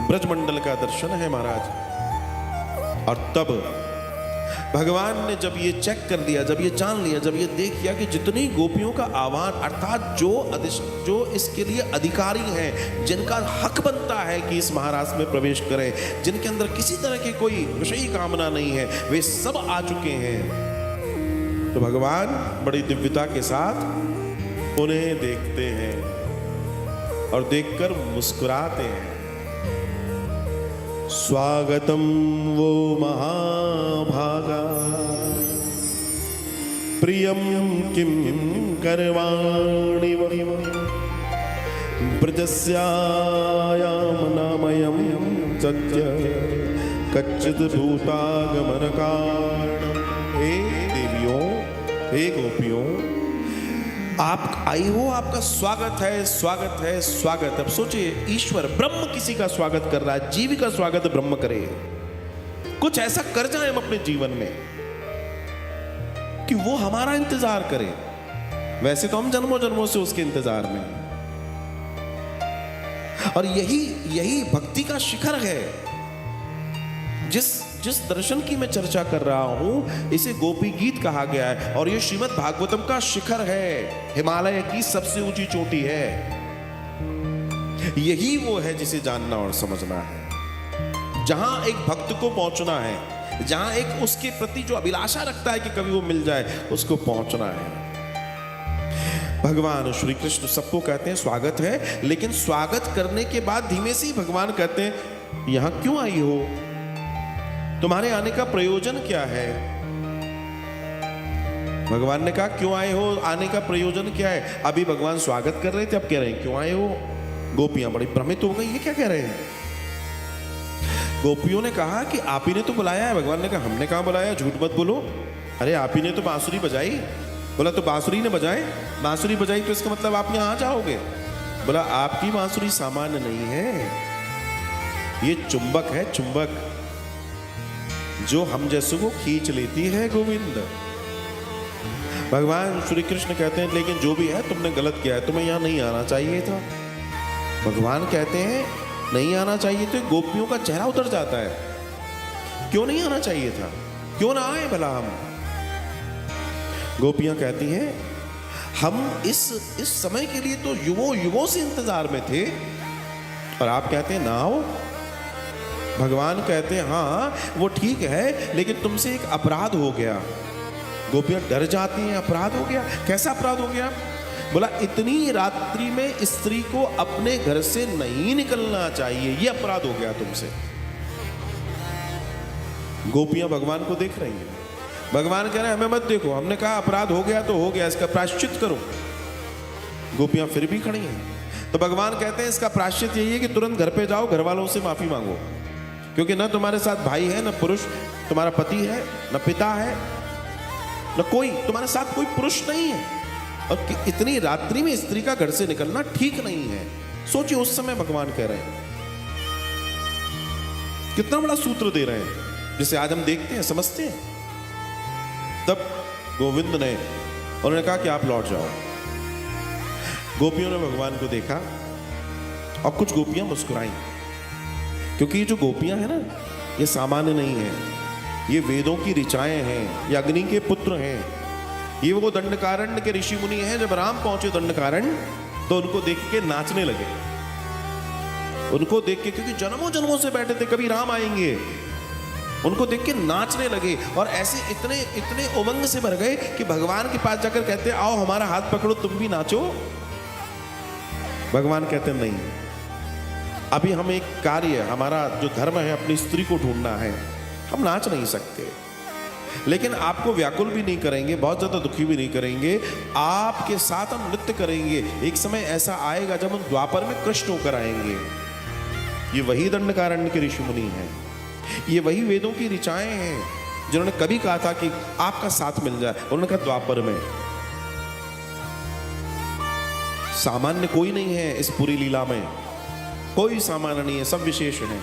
ब्रजमंडल का दर्शन है महाराज। और तब भगवान ने जब ये चेक कर लिया, जब ये जान लिया, जब ये देख लिया कि जितनी गोपियों का आह्वान अर्थात जो इसके लिए अधिकारी हैं, जिनका हक बनता है कि इस महाराज में प्रवेश करें, जिनके अंदर किसी तरह की कोई विषयी कामना नहीं है, वे सब आ चुके हैं। तो भगवान बड़ी दिव्यता के साथ उन्हें देखते हैं और देखकर मुस्कुराते हैं। स्वागतम वो महाभागा प्रियम किम करवाणि ब्रजस्यायाम नामयम सत्य कच्चित् भूतागमन कारणम्। हे देवियों, हे गोपियों, आप आई हो, आपका स्वागत है, स्वागत है, स्वागत। अब सोचिए, ईश्वर ब्रह्म किसी का स्वागत कर रहा है, जीव का स्वागत ब्रह्म करे। कुछ ऐसा कर जाए हम अपने जीवन में कि वो हमारा इंतजार करे। वैसे तो हम जन्मों जन्मों से उसके इंतजार में, और यही भक्ति का शिखर है। जिस दर्शन की मैं चर्चा कर रहा हूं, इसे गोपी गीत कहा गया है, और यह श्रीमद् भागवतम का शिखर है, हिमालय की सबसे ऊंची चोटी है। यही वो है जिसे जानना और समझना है, जहां एक भक्त को पहुंचना है, जहां एक उसके प्रति जो अभिलाषा रखता है कि कभी वो मिल जाए, उसको पहुंचना है। भगवान श्री कृष्ण सबको कहते हैं स्वागत है, लेकिन स्वागत करने के बाद धीमे से ही भगवान कहते हैं, यहां क्यों आई हो, तुम्हारे आने का प्रयोजन क्या है। भगवान ने कहा क्यों आए हो, आने का प्रयोजन क्या है। अभी भगवान स्वागत कर रहे थे, अब कह रहे हैं क्यों आए हो। गोपियां बड़ी भ्रमित हो गई, ये क्या कह रहे हैं। गोपियों ने कहा कि आप ही ने तो बुलाया है। भगवान ने कहा हमने कहां बुलाया, झूठ मत बोलो। अरे आप ही ने तो बांसुरी बजाई। बोला तो बांसुरी ने बजाए, बांसुरी बजाई तो इसका मतलब आप यहां आ जाओगे। बोला आपकी बांसुरी सामान्य नहीं है, ये चुंबक है, चुंबक जो हम जैसे को खींच लेती है गोविंद। भगवान श्री कृष्ण कहते हैं लेकिन जो भी है तुमने गलत किया है, तुम्हें यहां नहीं आना चाहिए था। भगवान कहते हैं नहीं आना चाहिए, तो गोपियों का चेहरा उतर जाता है। क्यों नहीं आना चाहिए था, क्यों ना आए भला हम। गोपियां कहती हैं हम इस समय के लिए तो युवों से इंतजार में थे, और आप कहते हैं ना आओ। भगवान कहते हैं हाँ वो ठीक है, लेकिन तुमसे एक अपराध हो गया। गोपियां डर जाती हैं, अपराध हो गया, कैसा अपराध हो गया। बोला इतनी रात्रि में स्त्री को अपने घर से नहीं निकलना चाहिए, ये अपराध हो गया तुमसे। गोपियां भगवान को देख रही हैं। भगवान कह रहे हैं हमें मत देखो, हमने कहा अपराध हो गया तो हो गया, इसका प्रायश्चित करो। गोपियां फिर भी खड़ी हैं। तो भगवान कहते हैं इसका प्रायश्चित यही है कि तुरंत घर पे जाओ, घर वालों से माफी मांगो, क्योंकि न तुम्हारे साथ भाई है, न पुरुष तुम्हारा पति है, न पिता है, न कोई तुम्हारे साथ कोई पुरुष नहीं है, और इतनी रात्रि में स्त्री का घर से निकलना ठीक नहीं है। सोचिए उस समय भगवान कह रहे हैं, कितना बड़ा सूत्र दे रहे हैं जिसे आज हम देखते हैं, समझते हैं। तब गोविंद ने उन्होंने कहा कि आप लौट जाओ। गोपियों ने भगवान को देखा और कुछ गोपियां मुस्कुराई, क्योंकि ये जो गोपियां हैं ना, ये सामान्य नहीं है, ये वेदों की ऋचाएं हैं, ये अग्नि के पुत्र हैं, ये वो दंडकारण्य के ऋषि मुनि हैं। जब राम पहुंचे दंडकारण्य तो उनको देख के नाचने लगे, उनको देख के, क्योंकि जन्मों जन्मों से बैठे थे कभी राम आएंगे, उनको देख के नाचने लगे। और ऐसे इतने इतने उमंग से भर गए कि भगवान के पास जाकर कहते आओ हमारा हाथ पकड़ो, तुम भी नाचो। भगवान कहते नहीं, अभी हम एक कार्य, हमारा जो धर्म है अपनी स्त्री को ढूंढना है, हम नाच नहीं सकते। लेकिन आपको व्याकुल भी नहीं करेंगे, बहुत ज्यादा दुखी भी नहीं करेंगे, आपके साथ हम नृत्य करेंगे। एक समय ऐसा आएगा जब हम द्वापर में कृष्ण होकर आएंगे। ये वही दंडकारण्य के ऋषि मुनि हैं, ये वही वेदों की ऋचाएं हैं जिन्होंने कभी कहा था कि आपका साथ मिल जाए। उन्होंने कहा द्वापर में। सामान्य कोई नहीं है इस पूरी लीला में, कोई सामान्य नहीं है, सब विशेष हैं।